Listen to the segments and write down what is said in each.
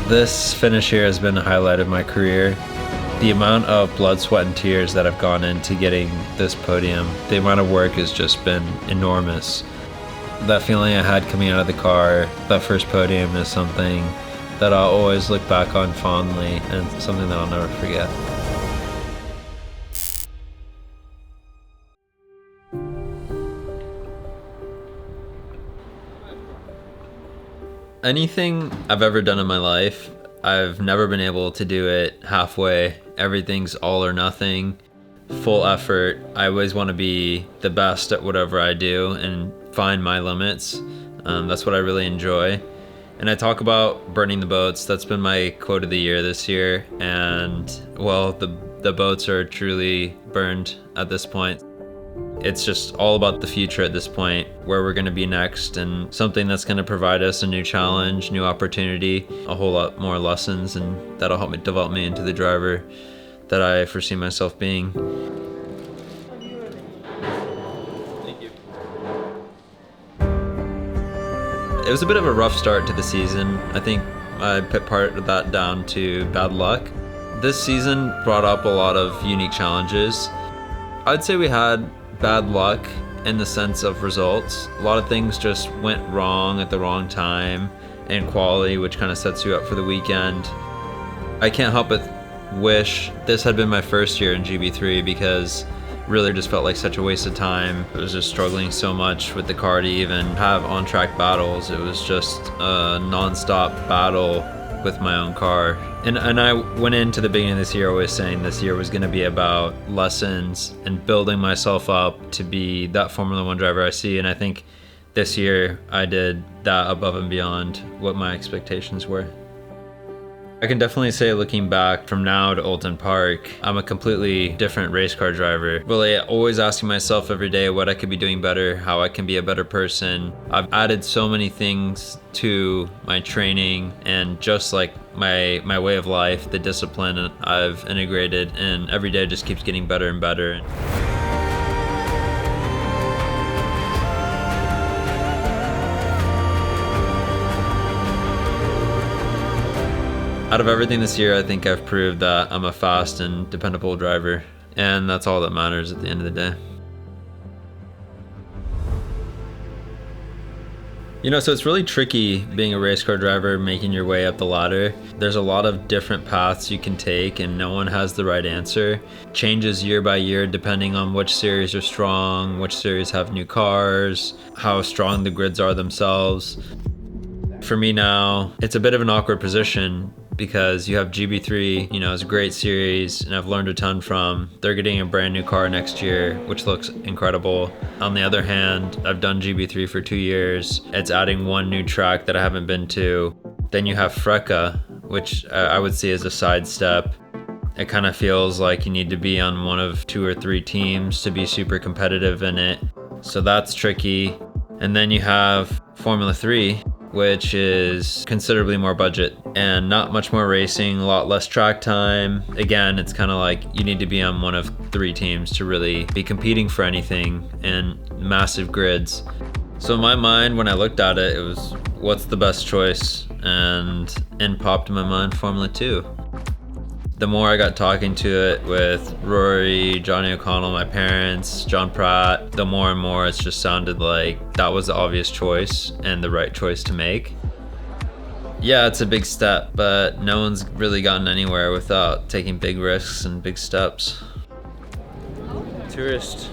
This finish here has been the highlight of my career. The amount of blood, sweat, and tears that have gone into getting this podium, the amount of work has just been enormous. That feeling I had coming out of the car, that first podium, is something that I'll always look back on fondly and something that I'll never forget. Anything I've ever done in my life, I've never been able to do it halfway. Everything's all or nothing, full effort. I always want to be the best at whatever I do and find my limits. That's what I really enjoy. And I talk about burning the boats. That's been my quote of the year this year. And well, the boats are truly burned at this point. It's just all about the future at this point, where we're going to be next, and something that's going to provide us a new challenge, new opportunity, a whole lot more lessons, and that'll help me develop me into the driver that I foresee myself being. Thank you. It was a bit of a rough start to the season. I think I put part of that down to bad luck. This season brought up a lot of unique challenges. I'd say we had bad luck in the sense of results. A lot of things just went wrong at the wrong time and quality, which kind of sets you up for the weekend. I can't help but wish this had been my first year in GB3, because really just felt like such a waste of time. I was just struggling so much with the car to even have on-track battles. It was just a non-stop battle with my own car. And I went into the beginning of this year always saying this year was going to be about lessons and building myself up to be that Formula One driver I see. And I think this year I did that above and beyond what my expectations were. I can definitely say, looking back from now to Oulton Park, I'm a completely different race car driver. Really always asking myself every day what I could be doing better, how I can be a better person. I've added so many things to my training and just like my way of life, the discipline I've integrated, and every day just keeps getting better and better. Out of everything this year, I think I've proved that I'm a fast and dependable driver, and that's all that matters at the end of the day. You know, so it's really tricky being a race car driver, making your way up the ladder. There's a lot of different paths you can take, and no one has the right answer. Changes year by year depending on which series are strong, which series have new cars, how strong the grids are themselves. For me now, it's a bit of an awkward position, because you have GB3, you know, it's a great series and I've learned a ton from. They're getting a brand new car next year, which looks incredible. On the other hand, I've done GB3 for 2 years. It's adding one new track that I haven't been to. Then you have Freca, which I would see as a sidestep. It kind of feels like you need to be on one of 2 or 3 teams to be super competitive in it. So that's tricky. And then you have Formula 3, which is considerably more budget and not much more racing, a lot less track time. Again, it's kind of like you need to be on one of 3 teams to really be competing for anything, and massive grids. So in my mind, when I looked at it, it was what's the best choice, and in popped in my mind Formula 2. The more I got talking to it with Rory, Johnny O'Connell, my parents, John Pratt, the more and more it's just sounded like that was the obvious choice and the right choice to make. Yeah, it's a big step, but no one's really gotten anywhere without taking big risks and big steps. Tourist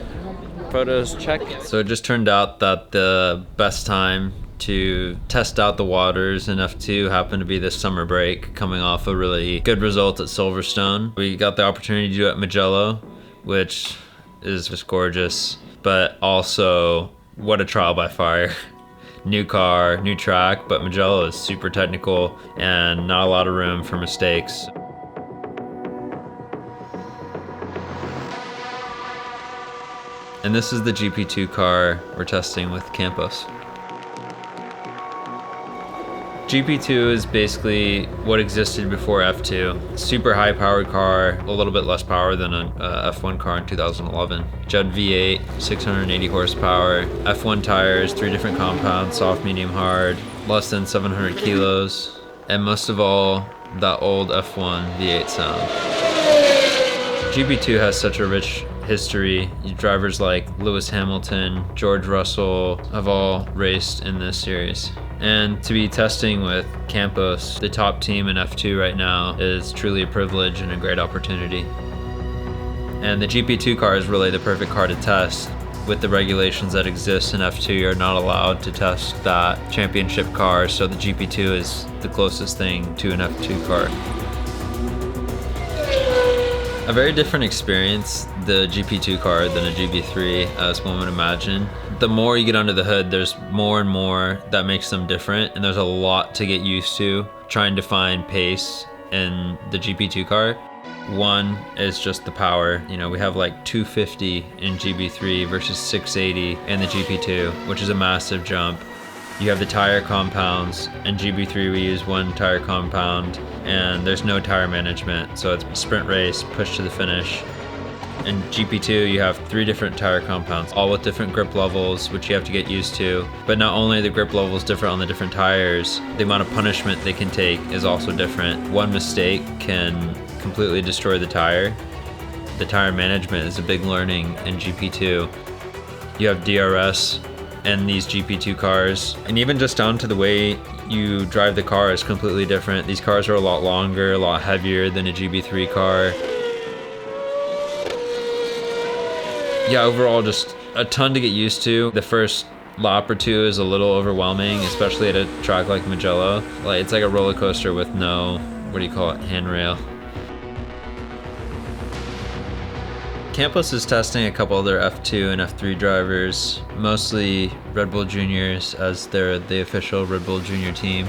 photos check. So it just turned out that the best time to test out the waters in F2 happened to be this summer break, coming off a really good result at Silverstone. We got the opportunity to do it at Mugello, which is just gorgeous, but also what a trial by fire. New car, new track, but Mugello is super technical and not a lot of room for mistakes. And this is the GP2 car we're testing with Campos. GP2 is basically what existed before F2. Super high powered car, a little bit less power than a F1 car in 2011. Judd V8, 680 horsepower, F1 tires, 3 different compounds, soft, medium, hard, less than 700 kilos. and most of all, that old F1 V8 sound. GP2 has such a rich history. Drivers like Lewis Hamilton, George Russell have all raced in this series. And to be testing with Campos, the top team in F2 right now, is truly a privilege and a great opportunity. And the GP2 car is really the perfect car to test. With the regulations that exist in F2, you're not allowed to test that championship car, so the GP2 is the closest thing to an F2 car. A very different experience, the GP2 car, than a GP3, as one would imagine. The more you get under the hood, there's more and more that makes them different, and there's a lot to get used to trying to find pace in the GP2 car. One is just the power. You know, we have like 250 in GP3 versus 680 in the GP2, which is a massive jump. You have the tire compounds. In GP3 we use one tire compound and there's no tire management, so it's sprint race, push to the finish. In GP2 you have 3 different tire compounds, all with different grip levels, which you have to get used to. But not only are the grip levels different on the different tires, the amount of punishment they can take is also different. One mistake can completely destroy the tire. The tire management is a big learning in GP2. You have DRS in these GP2 cars, and even just down to the way you drive the car is completely different. These cars are a lot longer, a lot heavier than a GP3 car. Yeah, overall just a ton to get used to. The first lap or two is a little overwhelming, especially at a track like Mugello. Like, it's like a roller coaster with no, what do you call it, handrail. Campos is testing a couple other F2 and F3 drivers, mostly Red Bull Juniors, as they're the official Red Bull Junior team.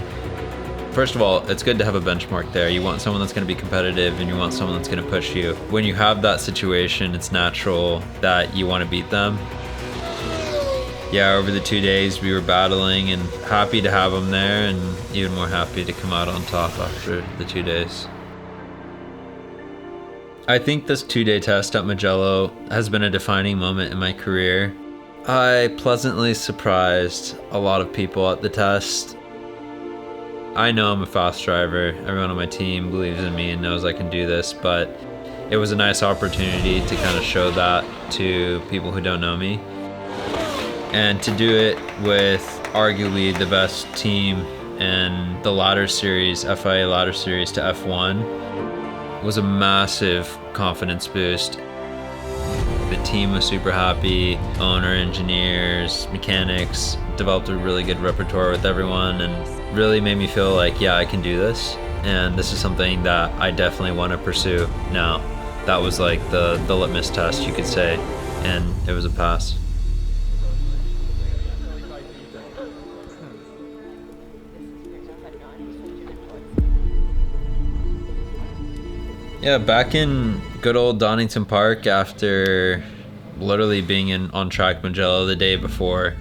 First of all, it's good to have a benchmark there. You want someone that's going to be competitive and you want someone that's going to push you. When you have that situation, it's natural that you want to beat them. Yeah, over the 2 days we were battling, and happy to have them there, and even more happy to come out on top after the 2 days. I think this 2-day test at Mugello has been a defining moment in my career. I pleasantly surprised a lot of people at the test. I know I'm a fast driver. Everyone on my team believes in me and knows I can do this, but it was a nice opportunity to kind of show that to people who don't know me. And to do it with arguably the best team in the ladder series, FIA ladder series, to F1, was a massive confidence boost. The team was super happy. Owner, engineers, mechanics, developed a really good repertoire with everyone, and really made me feel like, yeah, I can do this. And this is something that I definitely want to pursue now. That was like the litmus test, you could say, and it was a pass. Yeah, back in good old Donington Park after literally being on track Mugello the day before.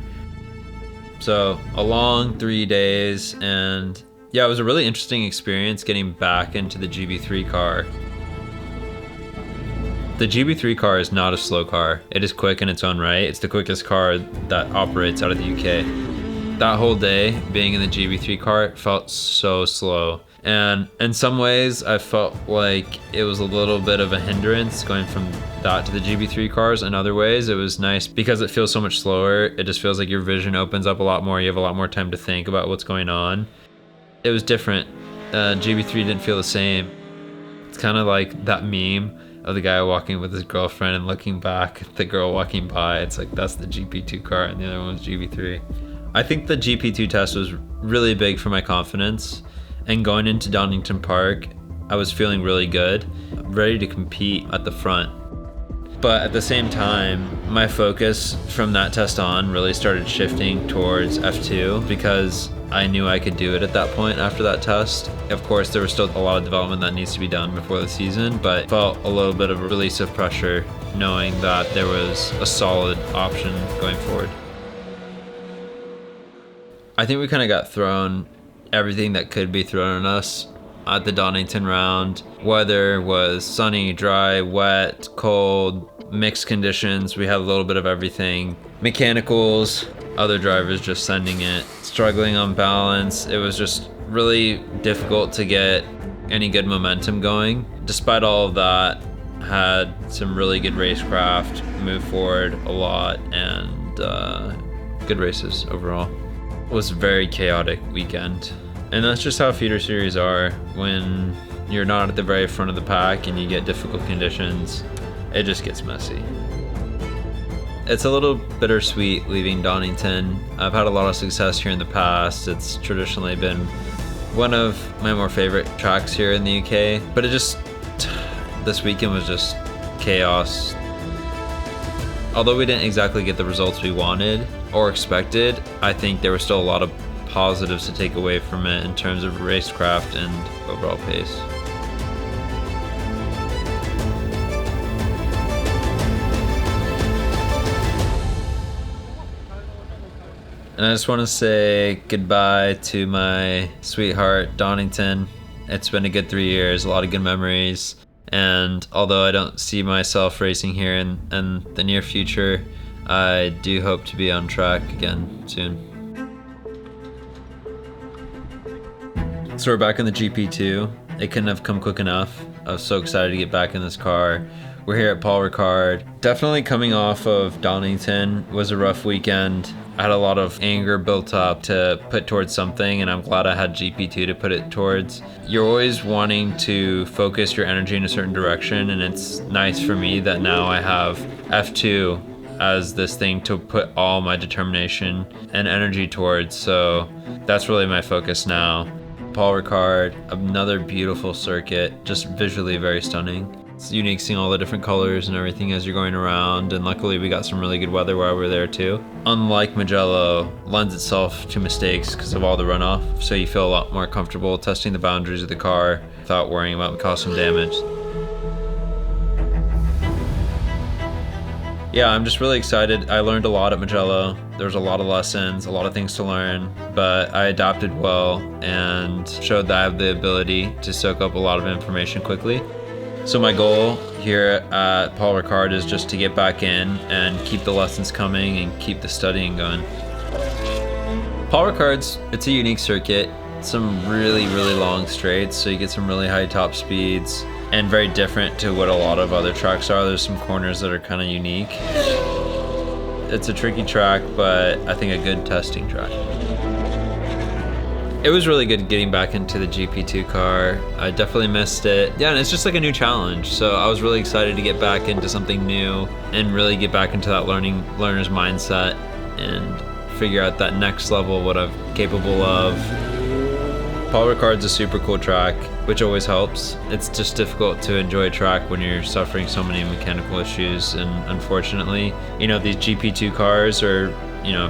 So a long 3 days, and yeah, it was a really interesting experience getting back into the GP3 car. The GP3 car is not a slow car. It is quick in its own right. It's the quickest car that operates out of the UK. That whole day being in the GP3 car felt so slow. And in some ways, I felt like it was a little bit of a hindrance going from that to the GP3 cars. In other ways, it was nice because it feels so much slower. It just feels like your vision opens up a lot more. You have a lot more time to think about what's going on. It was different. GP3 didn't feel the same. It's kind of like that meme of the guy walking with his girlfriend and looking back at the girl walking by. It's like, that's the GP2 car and the other one was GP3. I think the GP2 test was really big for my confidence. And going into Donington Park, I was feeling really good, ready to compete at the front. But at the same time, my focus from that test on really started shifting towards F2 because I knew I could do it at that point after that test. Of course, there was still a lot of development that needs to be done before the season, but felt a little bit of a release of pressure knowing that there was a solid option going forward. I think we kind of got thrown everything that could be thrown at us at the Donington round. Weather was sunny, dry, wet, cold, mixed conditions. We had a little bit of everything. Mechanicals, other drivers just sending it, struggling on balance. It was just really difficult to get any good momentum going. Despite all of that, had some really good racecraft, moved forward a lot, and good races overall. It was a very chaotic weekend. And that's just how feeder series are. When you're not at the very front of the pack and you get difficult conditions, it just gets messy. It's a little bittersweet leaving Donington. I've had a lot of success here in the past. It's traditionally been one of my more favorite tracks here in the UK, but this weekend was just chaos. Although we didn't exactly get the results we wanted or expected, I think there were still a lot of positives to take away from it in terms of racecraft and overall pace. And I just want to say goodbye to my sweetheart, Donington. It's been a good 3 years, a lot of good memories. And although I don't see myself racing here in the near future, I do hope to be on track again soon. So we're back in the GP2. It couldn't have come quick enough. I was so excited to get back in this car. We're here at Paul Ricard. Definitely coming off of Donington was a rough weekend. I had a lot of anger built up to put towards something, and I'm glad I had GP2 to put it towards. You're always wanting to focus your energy in a certain direction, and it's nice for me that now I have F2 as this thing to put all my determination and energy towards, so that's really my focus now. Paul Ricard, another beautiful circuit, just visually very stunning. It's unique seeing all the different colors and everything as you're going around, and luckily we got some really good weather while we were there too. Unlike Mugello, lends itself to mistakes because of all the runoff, so you feel a lot more comfortable testing the boundaries of the car without worrying about causing damage. Yeah, I'm just really excited. I learned a lot at Mugello. There was a lot of lessons, a lot of things to learn, but I adapted well and showed that I have the ability to soak up a lot of information quickly. So my goal here at Paul Ricard is just to get back in and keep the lessons coming and keep the studying going. Paul Ricard's, it's a unique circuit. Some really, really long straights, so you get some really high top speeds, and very different to what a lot of other tracks are. There's some corners that are kind of unique. It's a tricky track, but I think a good testing track. It was really good getting back into the GP2 car. I definitely missed it. Yeah, and it's just like a new challenge. So I was really excited to get back into something new and really get back into that learner's mindset and figure out that next level, what I'm capable of. Paul Ricard's a super cool track, which always helps. It's just difficult to enjoy a track when you're suffering so many mechanical issues, and unfortunately, these GP2 cars are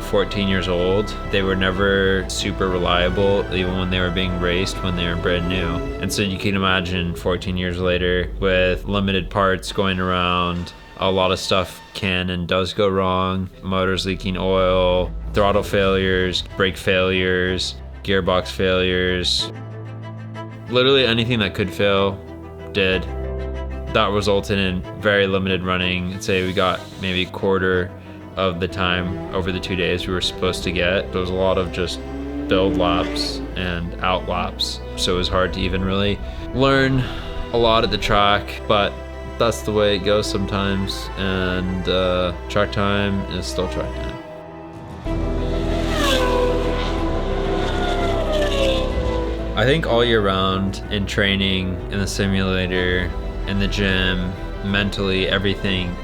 14 years old. They were never super reliable, even when they were being raced when they were brand new. And so you can imagine 14 years later with limited parts going around, a lot of stuff can and does go wrong. Motors leaking oil, throttle failures, brake failures, gearbox failures. Literally anything that could fail did. That resulted in very limited running. I'd say we got maybe a quarter of the time over the 2 days we were supposed to get. There was a lot of just build laps and out laps, so it was hard to even really learn a lot at the track, but that's the way it goes sometimes, and track time is still track time. I think all year round, in training, in the simulator, in the gym, mentally, everything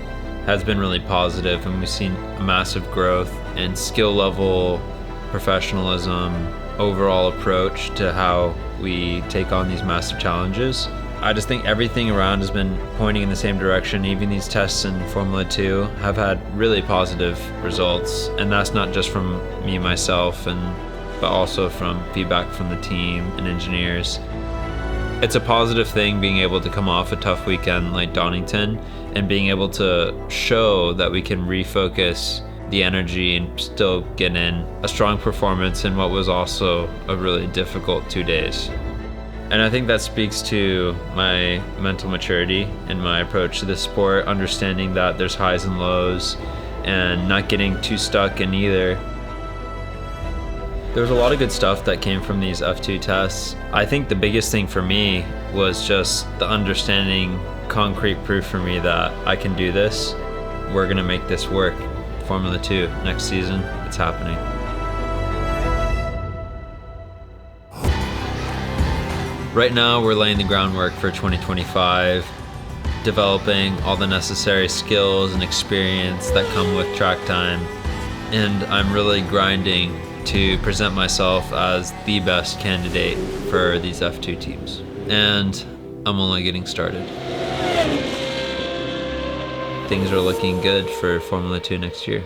has been really positive, and we've seen a massive growth in skill level, professionalism, overall approach to how we take on these massive challenges. I just think everything around has been pointing in the same direction. Even these tests in Formula 2 have had really positive results, and that's not just from me, myself, but also from feedback from the team and engineers. It's a positive thing being able to come off a tough weekend like Donington and being able to show that we can refocus the energy and still get in a strong performance in what was also a really difficult 2 days. And I think that speaks to my mental maturity and my approach to this sport, understanding that there's highs and lows and not getting too stuck in either. There's a lot of good stuff that came from these F2 tests. I think the biggest thing for me was just the understanding, concrete proof for me that I can do this. We're gonna make this work. Formula 2, next season, it's happening. Right now, we're laying the groundwork for 2025, developing all the necessary skills and experience that come with track time. And I'm really grinding to present myself as the best candidate for these F2 teams. And I'm only getting started. Things are looking good for Formula 2 next year.